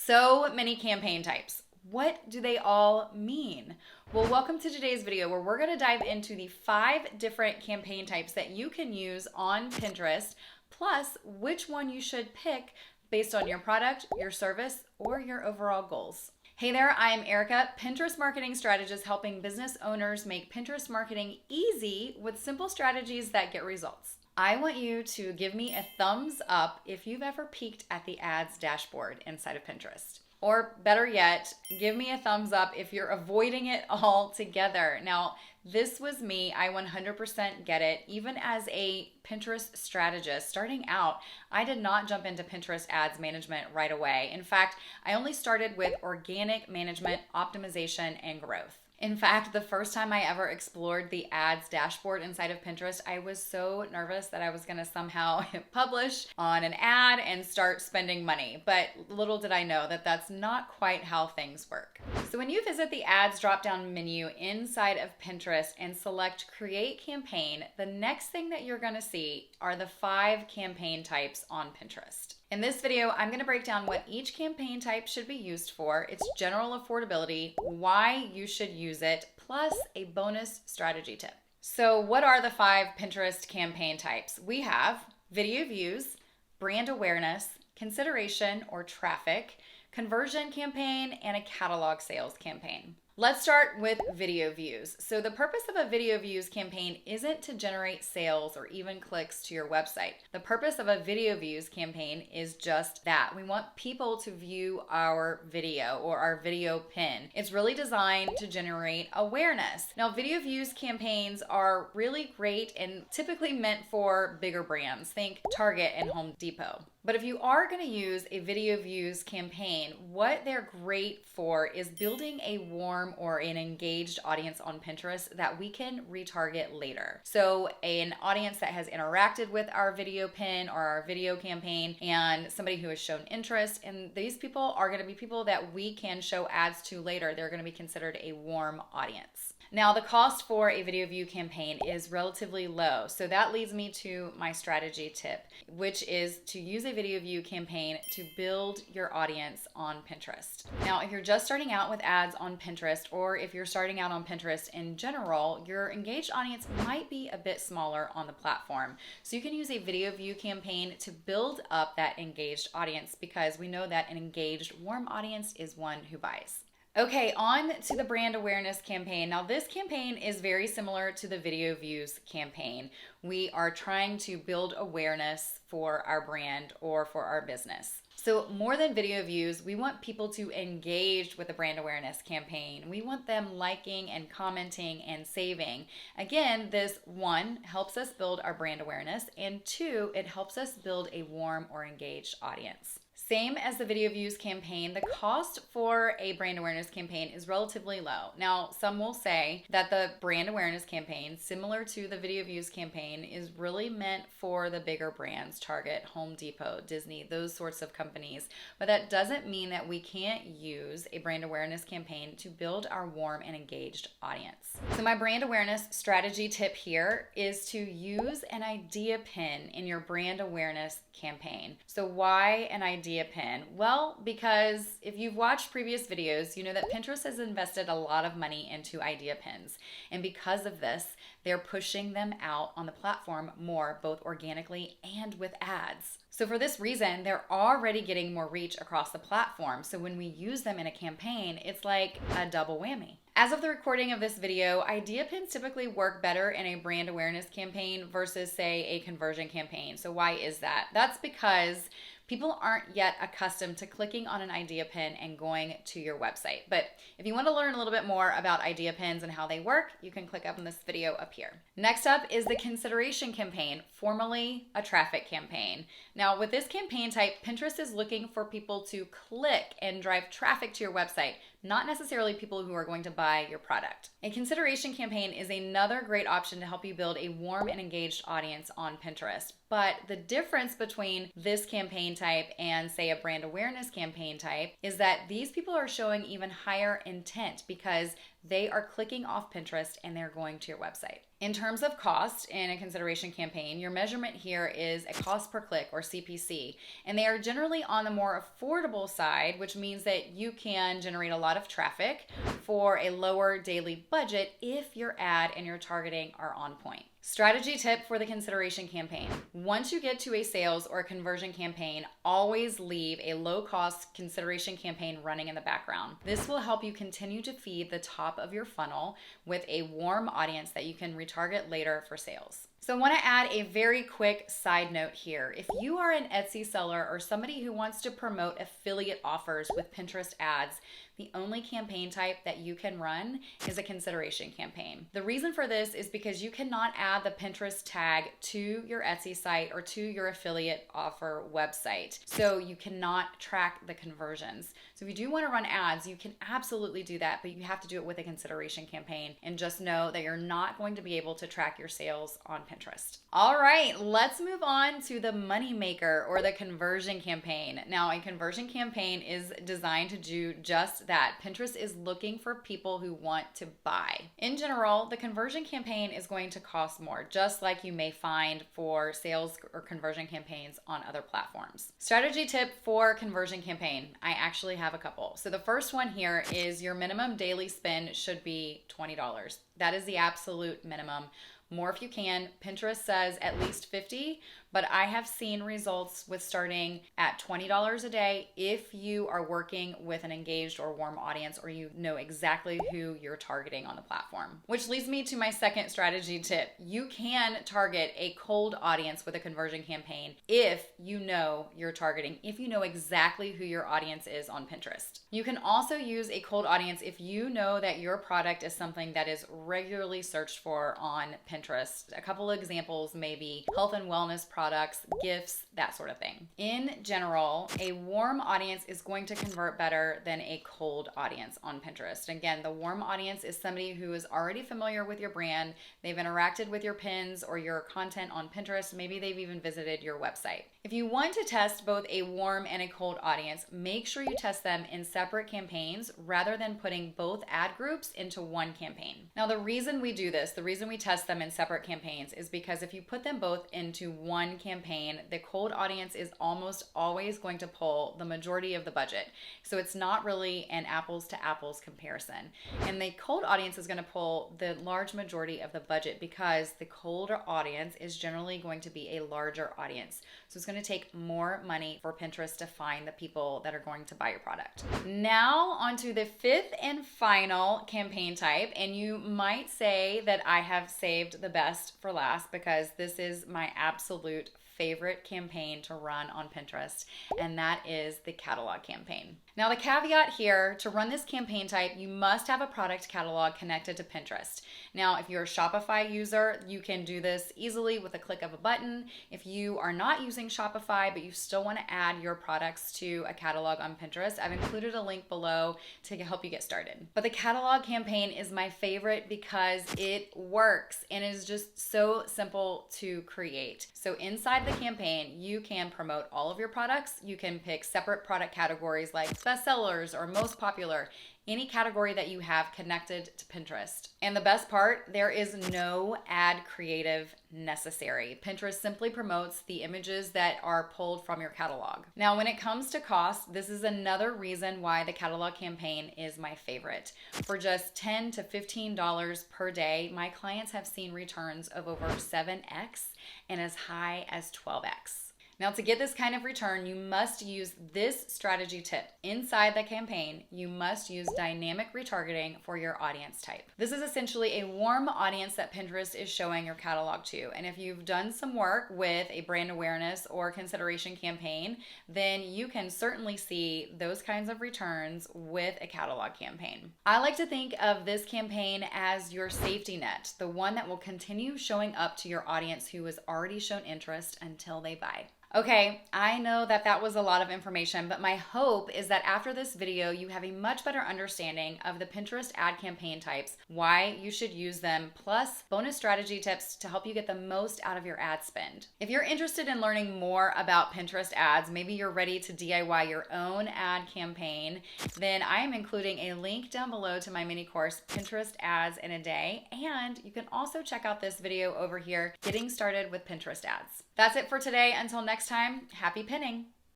So many campaign types. What do they all mean? Well, welcome to today's video where we're going to dive into the 5 different campaign types that you can use on Pinterest, plus which one you should pick based on your product, your service, or your overall goals. Hey there, I'm Erica, Pinterest marketing strategist helping business owners make Pinterest marketing easy with simple strategies that get results. I want you to give me a thumbs up if you've ever peeked at the ads dashboard inside of Pinterest. Or better yet, give me a thumbs up if you're avoiding it altogether. Now, this was me. I 100% get it. Even as a Pinterest strategist starting out, I did not jump into Pinterest ads management right away. In fact, I only started with organic management, optimization, and growth. In fact, the first time I ever explored the ads dashboard inside of Pinterest, I was so nervous that I was going to somehow publish on an ad and start spending money. But little did I know that that's not quite how things work. So when you visit the ads drop-down menu inside of Pinterest and select Create Campaign, the next thing that you're going to see are the 5 campaign types on Pinterest. In this video, I'm going to break down what each campaign type should be used for, its general affordability, why you should use it, plus a bonus strategy tip. So what are the 5 Pinterest campaign types? We have video views, brand awareness, consideration or traffic, conversion campaign, and a catalog sales campaign. Let's start with video views. So the purpose of a video views campaign isn't to generate sales or even clicks to your website. The purpose of a video views campaign is just that. We want people to view our video or our video pin. It's really designed to generate awareness. Now, video views campaigns are really great and typically meant for bigger brands. Think Target and Home Depot. But if you are going to use a video views campaign, what they're great for is building a warm or an engaged audience on Pinterest that we can retarget later. So an audience that has interacted with our video pin or our video campaign and somebody who has shown interest, and these people are going to be people that we can show ads to later. They're going to be considered a warm audience. Now, the cost for a video view campaign is relatively low. So that leads me to my strategy tip, which is to use a video view campaign to build your audience on Pinterest. Now, if you're just starting out with ads on Pinterest, or if you're starting out on Pinterest in general, your engaged audience might be a bit smaller on the platform. So you can use a video view campaign to build up that engaged audience, because we know that an engaged, warm audience is one who buys. Okay, on to the brand awareness campaign. Now, this campaign is very similar to the video views campaign. We are trying to build awareness for our brand or for our business. So more than video views, we want people to engage with the brand awareness campaign. We want them liking and commenting and saving. Again, this 1 helps us build our brand awareness, and 2, it helps us build a warm or engaged audience. Same as the video views campaign, the cost for a brand awareness campaign is relatively low. Now, some will say that the brand awareness campaign, similar to the video views campaign, is really meant for the bigger brands, Target, Home Depot, Disney, those sorts of companies. But that doesn't mean that we can't use a brand awareness campaign to build our warm and engaged audience. So my brand awareness strategy tip here is to use an idea pin in your brand awareness campaign. So why an idea pin? Well, because if you've watched previous videos, you know that Pinterest has invested a lot of money into idea pins. And because of this, they're pushing them out on the platform more, both organically and with ads. So for this reason, they're already getting more reach across the platform. So when we use them in a campaign, it's like a double whammy. As of the recording of this video, idea pins typically work better in a brand awareness campaign versus, say, a conversion campaign. So why is that? That's because people aren't yet accustomed to clicking on an idea pin and going to your website. But if you want to learn a little bit more about idea pins and how they work, you can click up on this video up here. Next up is the consideration campaign, formerly a traffic campaign. Now, with this campaign type, Pinterest is looking for people to click and drive traffic to your website, not necessarily people who are going to buy your product. A consideration campaign is another great option to help you build a warm and engaged audience on Pinterest. But the difference between this campaign type and, say, a brand awareness campaign type is that these people are showing even higher intent because they are clicking off Pinterest and they're going to your website. In terms of cost in a consideration campaign, your measurement here is a cost per click or CPC, and they are generally on the more affordable side, which means that you can generate a lot of traffic for a lower daily budget if your ad and your targeting are on point. Strategy tip for the consideration campaign. Once you get to a sales or a conversion campaign, always leave a low-cost consideration campaign running in the background. This will help you continue to feed the top of your funnel with a warm audience that you can retarget later for sales. So I want to add a very quick side note here. If you are an Etsy seller or somebody who wants to promote affiliate offers with Pinterest ads, the only campaign type that you can run is a consideration campaign. The reason for this is because you cannot add the Pinterest tag to your Etsy site or to your affiliate offer website. So you cannot track the conversions. So if you do want to run ads, you can absolutely do that, but you have to do it with a consideration campaign, and just know that you're not going to be able to track your sales on Pinterest. All right, let's move on to the money maker or the conversion campaign. Now, a conversion campaign is designed to do just that. Pinterest is looking for people who want to buy. In general, the conversion campaign is going to cost more, just like you may find for sales or conversion campaigns on other platforms. Strategy tip for conversion campaign. I actually have a couple. So the first one here is your minimum daily spend should be $20. That is the absolute minimum. More if you can. Pinterest says at least $50, but I have seen results with starting at $20 a day if you are working with an engaged or warm audience, or you know exactly who you're targeting on the platform. Which leads me to my second strategy tip. You can target a cold audience with a conversion campaign if you know you're targeting, if you know exactly who your audience is on Pinterest. You can also use a cold audience if you know that your product is something that is regularly searched for on Pinterest. A couple of examples may be health and wellness products, gifts, that sort of thing. In general, a warm audience is going to convert better than a cold audience on Pinterest. Again, the warm audience is somebody who is already familiar with your brand. They've interacted with your pins or your content on Pinterest. Maybe they've even visited your website. If you want to test both a warm and a cold audience, make sure you test them in separate campaigns rather than putting both ad groups into one campaign. Now, the reason we do this, the reason we test them in separate campaigns is because if you put them both into one campaign, the cold audience is almost always going to pull the majority of the budget. So it's not really an apples to apples comparison. And the cold audience is going to pull the large majority of the budget because the colder audience is generally going to be a larger audience. So it's going to take more money for Pinterest to find the people that are going to buy your product. Now onto the fifth and final campaign type, and you might say that I have saved the best for last because this is my absolute favorite campaign to run on Pinterest, and that is the catalog campaign. Now, the caveat here, to run this campaign type, you must have a product catalog connected to Pinterest. Now, if you're a Shopify user, you can do this easily with a click of a button. If you are not using Shopify, but you still want to add your products to a catalog on Pinterest, I've included a link below to help you get started. But the catalog campaign is my favorite because it works and it is just so simple to create. So inside the campaign, you can promote all of your products. You can pick separate product categories like bestsellers or most popular, any category that you have connected to Pinterest. And the best part, there is no ad creative necessary. Pinterest simply promotes the images that are pulled from your catalog. Now, when it comes to cost, this is another reason why the catalog campaign is my favorite. For just $10 to $15 per day, my clients have seen returns of over 7x and as high as 12x. Now, to get this kind of return, you must use this strategy tip. Inside the campaign, you must use dynamic retargeting for your audience type. This is essentially a warm audience that Pinterest is showing your catalog to. And if you've done some work with a brand awareness or consideration campaign, then you can certainly see those kinds of returns with a catalog campaign. I like to think of this campaign as your safety net, the one that will continue showing up to your audience who has already shown interest until they buy. Okay, I know that that was a lot of information, but my hope is that after this video, you have a much better understanding of the Pinterest ad campaign types, why you should use them, plus bonus strategy tips to help you get the most out of your ad spend. If you're interested in learning more about Pinterest ads, maybe you're ready to DIY your own ad campaign, then I am including a link down below to my mini course, Pinterest Ads in a Day, and you can also check out this video over here, Getting Started with Pinterest Ads. That's it for today. Until next time, happy pinning.